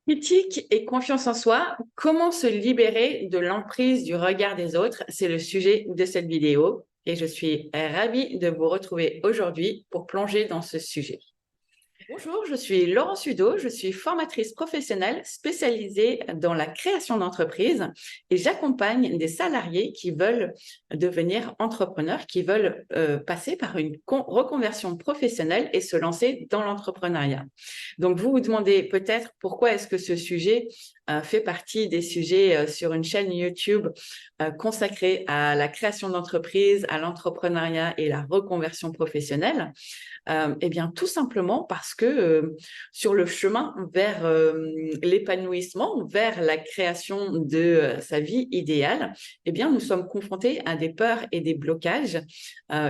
Critique et confiance en soi, comment se libérer de l'emprise du regard des autres? C'est le sujet de cette vidéo et je suis ravie de vous retrouver aujourd'hui pour plonger dans ce sujet. Bonjour, je suis Laurence Hudeau, je suis formatrice professionnelle spécialisée dans la création d'entreprises et j'accompagne des salariés qui veulent devenir entrepreneurs, qui veulent passer par une reconversion professionnelle et se lancer dans l'entrepreneuriat. Donc, vous vous demandez peut-être pourquoi est-ce que ce sujet fait partie des sujets sur une chaîne YouTube consacrée à la création d'entreprises, à l'entrepreneuriat et la reconversion professionnelle. Eh bien, tout simplement parce que sur le chemin vers l'épanouissement, vers la création de sa vie idéale, eh bien, nous sommes confrontés à des peurs et des blocages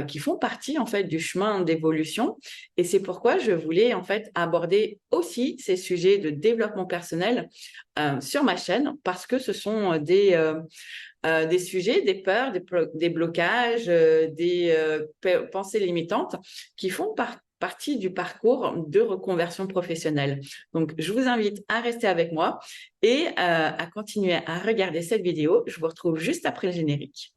qui font partie en fait du chemin d'évolution. Et c'est pourquoi je voulais en fait aborder aussi ces sujets de développement personnel sur ma chaîne parce que ce sont des sujets, des peurs, des blocages, des pensées limitantes qui font partie du parcours de reconversion professionnelle. Donc, je vous invite à rester avec moi et à continuer à regarder cette vidéo. Je vous retrouve juste après le générique.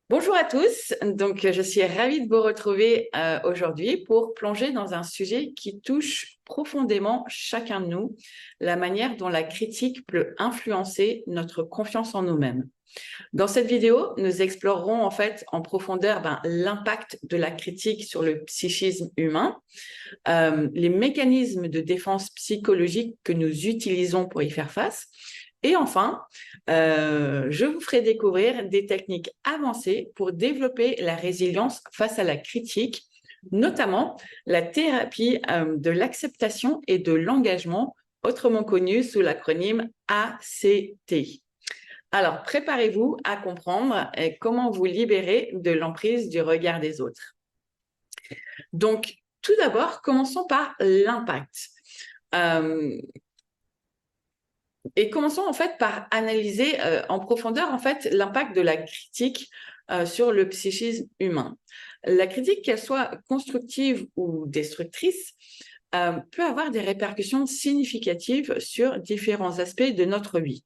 Bonjour à tous, donc je suis ravie de vous retrouver aujourd'hui pour plonger dans un sujet qui touche profondément chacun de nous, la manière dont la critique peut influencer notre confiance en nous-mêmes. Dans cette vidéo, nous explorerons en fait en profondeur l'impact de la critique sur le psychisme humain, les mécanismes de défense psychologique que nous utilisons pour y faire face. Et enfin, je vous ferai découvrir des techniques avancées pour développer la résilience face à la critique, notamment la thérapie de l'acceptation et de l'engagement, autrement connue sous l'acronyme ACT. Alors, préparez-vous à comprendre comment vous libérer de l'emprise du regard des autres. Donc, tout d'abord, commençons par l'impact. Et commençons en fait par analyser en profondeur en fait l'impact de la critique sur le psychisme humain. La critique, qu'elle soit constructive ou destructrice, peut avoir des répercussions significatives sur différents aspects de notre vie.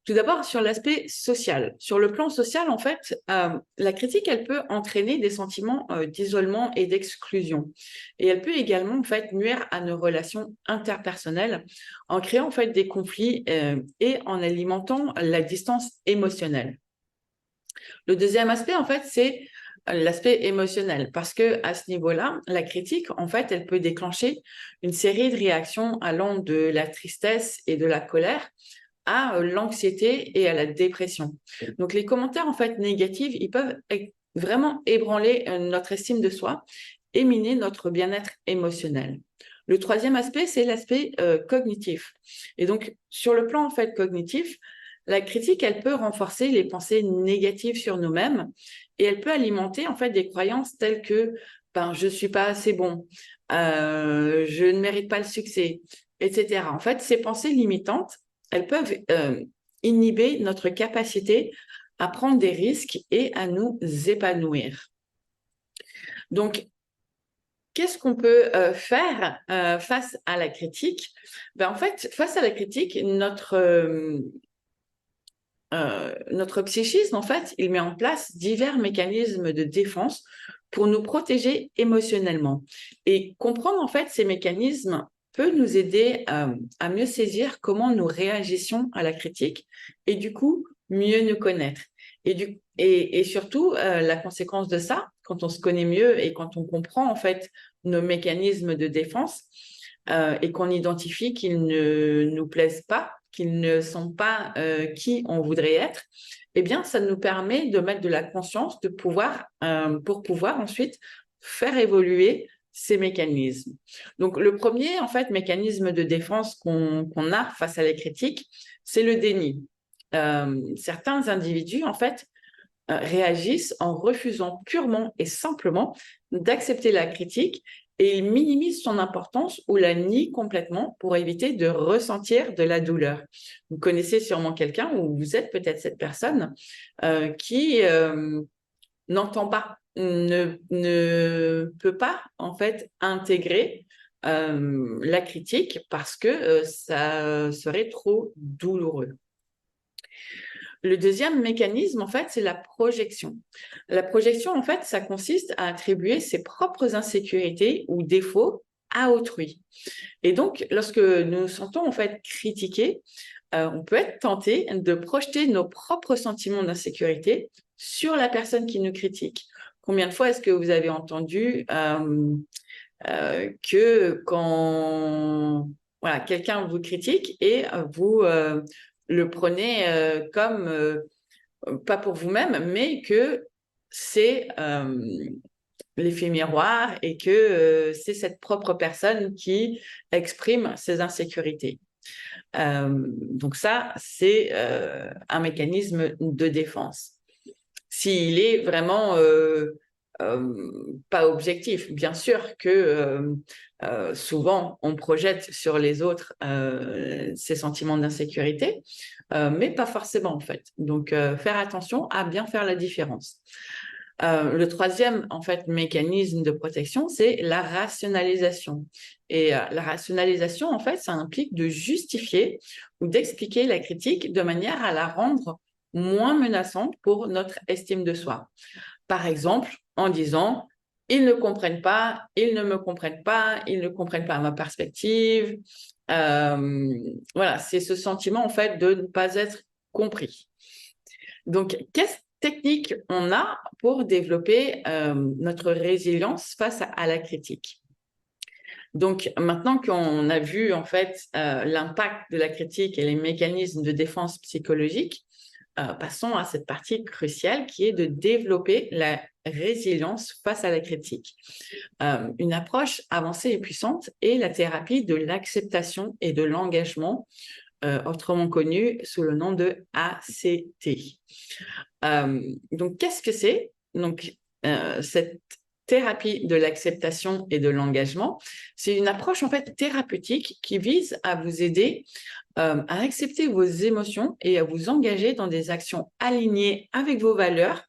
Tout d'abord, sur l'aspect social. Sur le plan social, en fait, la critique, elle peut entraîner des sentiments d'isolement et d'exclusion. Et elle peut également, en fait, nuire à nos relations interpersonnelles en créant, en fait, des conflits et en alimentant la distance émotionnelle. Le deuxième aspect, en fait, c'est l'aspect émotionnel, parce que à ce niveau-là, la critique, en fait, elle peut déclencher une série de réactions allant de la tristesse et de la colère à l'anxiété et à la dépression. Donc, les commentaires, en fait, négatifs, ils peuvent vraiment ébranler notre estime de soi et miner notre bien-être émotionnel. Le troisième aspect, c'est l'aspect cognitif. Et donc, sur le plan, en fait, cognitif, la critique, elle peut renforcer les pensées négatives sur nous-mêmes et elle peut alimenter, en fait, des croyances telles que je ne suis pas assez bon, je ne mérite pas le succès, etc. En fait, ces pensées limitantes, elles peuvent inhiber notre capacité à prendre des risques et à nous épanouir. Donc, qu'est-ce qu'on peut faire face à la critique? En fait, face à la critique, notre psychisme, en fait, il met en place divers mécanismes de défense pour nous protéger émotionnellement. Et comprendre, en fait, ces mécanismes peut nous aider à mieux saisir comment nous réagissons à la critique et du coup, mieux nous connaître. Et surtout, la conséquence de ça, quand on se connaît mieux et quand on comprend, en fait, nos mécanismes de défense et qu'on identifie qu'ils ne nous plaisent pas, qu'ils ne sont pas qui on voudrait être, eh bien, ça nous permet de mettre de la conscience pour pouvoir ensuite faire évoluer ces mécanismes. Donc, le premier, en fait, mécanisme de défense qu'on a face à la critique, c'est le déni. Certains individus, en fait, réagissent en refusant purement et simplement d'accepter la critique et ils minimisent son importance ou la nient complètement pour éviter de ressentir de la douleur. Vous connaissez sûrement quelqu'un ou vous êtes peut-être cette personne qui n'entend pas ne peut pas en fait intégrer la critique parce que ça serait trop douloureux. Le deuxième mécanisme, en fait, c'est la projection. La projection, en fait, ça consiste à attribuer ses propres insécurités ou défauts à autrui. Et donc, lorsque nous nous sentons, en fait, critiqués, on peut être tenté de projeter nos propres sentiments d'insécurité sur la personne qui nous critique. Combien de fois est-ce que vous avez entendu que quand voilà, quelqu'un vous critique et vous le prenez comme, pas pour vous-même, mais que c'est l'effet miroir et que c'est cette propre personne qui exprime ses insécurités. Donc ça, c'est un mécanisme de défense. S'il est vraiment pas objectif, bien sûr que souvent on projette sur les autres ces sentiments d'insécurité, mais pas forcément en fait. Donc faire attention à bien faire la différence. Le troisième en fait mécanisme de protection, c'est la rationalisation. Et la rationalisation, en fait, ça implique de justifier ou d'expliquer la critique de manière à la rendre moins menaçante pour notre estime de soi. Par exemple, en disant « ils ne comprennent pas, ils ne me comprennent pas, ils ne comprennent pas ma perspective ». Voilà, c'est ce sentiment en fait de ne pas être compris. Donc, quelle technique on a pour développer notre résilience face à la critique? Donc, maintenant qu'on a vu en fait l'impact de la critique et les mécanismes de défense psychologique, passons à cette partie cruciale qui est de développer la résilience face à la critique. Une approche avancée et puissante est la thérapie de l'acceptation et de l'engagement, autrement connue sous le nom de ACT. Donc, qu'est-ce que c'est? Donc, cette thérapie de l'acceptation et de l'engagement, c'est une approche en fait thérapeutique qui vise à vous aider à accepter vos émotions et à vous engager dans des actions alignées avec vos valeurs,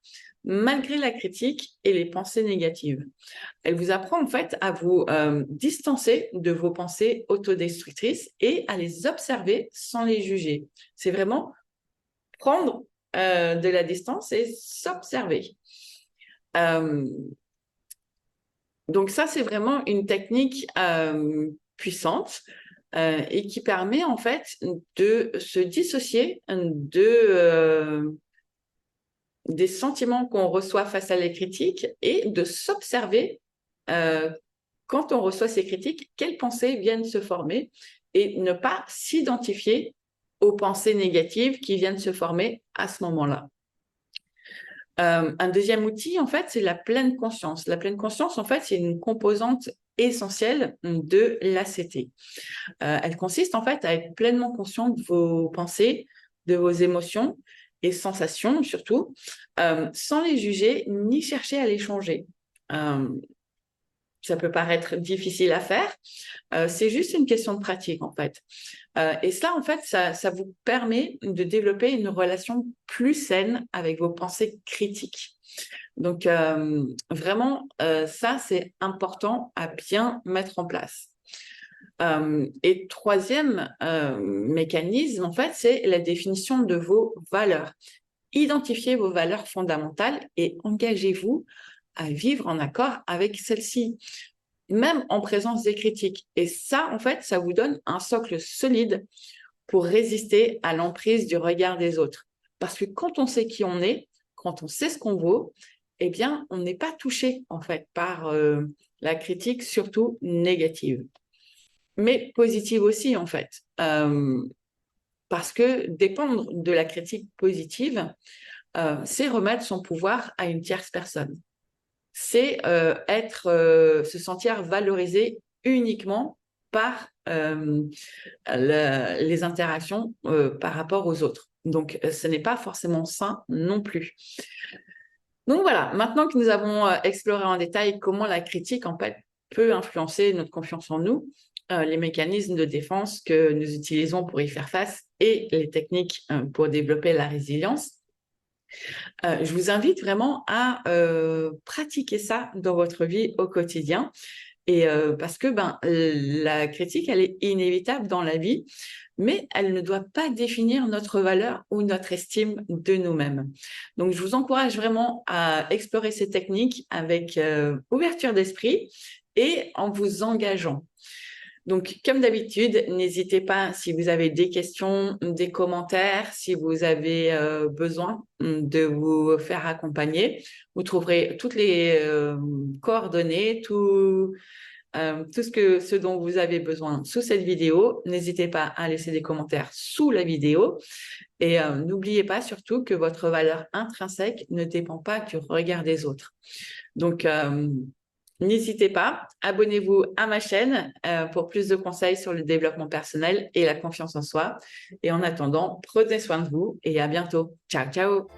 malgré la critique et les pensées négatives. Elle vous apprend en fait à vous distancer de vos pensées autodestructrices et à les observer sans les juger. C'est vraiment prendre de la distance et s'observer. Donc ça, c'est vraiment une technique puissante et qui permet en fait de se dissocier des sentiments qu'on reçoit face à les critiques et de s'observer quand on reçoit ces critiques, quelles pensées viennent se former et ne pas s'identifier aux pensées négatives qui viennent se former à ce moment-là. Un deuxième outil, en fait, c'est la pleine conscience. La pleine conscience, en fait, c'est une composante essentielle de l'ACT. Elle consiste, en fait, à être pleinement conscient de vos pensées, de vos émotions et sensations, surtout, sans les juger ni chercher à les changer. Ça peut paraître difficile à faire. C'est juste une question de pratique, en fait. Et cela, en fait, ça vous permet de développer une relation plus saine avec vos pensées critiques. Donc, vraiment, ça, c'est important à bien mettre en place. Et troisième mécanisme, en fait, c'est la définition de vos valeurs. Identifiez vos valeurs fondamentales et engagez-vous à vivre en accord avec celles-ci, même en présence des critiques. Et ça, en fait, ça vous donne un socle solide pour résister à l'emprise du regard des autres. Parce que quand on sait qui on est, quand on sait ce qu'on vaut, eh bien, on n'est pas touché, en fait, par la critique, surtout négative. Mais positive aussi, en fait. Parce que dépendre de la critique positive, c'est remettre son pouvoir à une tierce personne. C'est se sentir valorisé uniquement par les interactions par rapport aux autres. Donc, ce n'est pas forcément sain non plus. Donc voilà, maintenant que nous avons exploré en détail comment la critique en fait peut influencer notre confiance en nous, les mécanismes de défense que nous utilisons pour y faire face et les techniques pour développer la résilience, Je vous invite vraiment à pratiquer ça dans votre vie au quotidien. Et parce que la critique, elle est inévitable dans la vie, mais elle ne doit pas définir notre valeur ou notre estime de nous-mêmes. Donc, je vous encourage vraiment à explorer ces techniques avec ouverture d'esprit et en vous engageant. Donc, comme d'habitude, n'hésitez pas si vous avez des questions, des commentaires, si vous avez besoin de vous faire accompagner. Vous trouverez toutes les coordonnées, tout ce dont vous avez besoin sous cette vidéo. N'hésitez pas à laisser des commentaires sous la vidéo. Et n'oubliez pas surtout que votre valeur intrinsèque ne dépend pas du regard des autres. Donc, n'hésitez pas, abonnez-vous à ma chaîne pour plus de conseils sur le développement personnel et la confiance en soi. Et en attendant, prenez soin de vous et à bientôt. Ciao, ciao!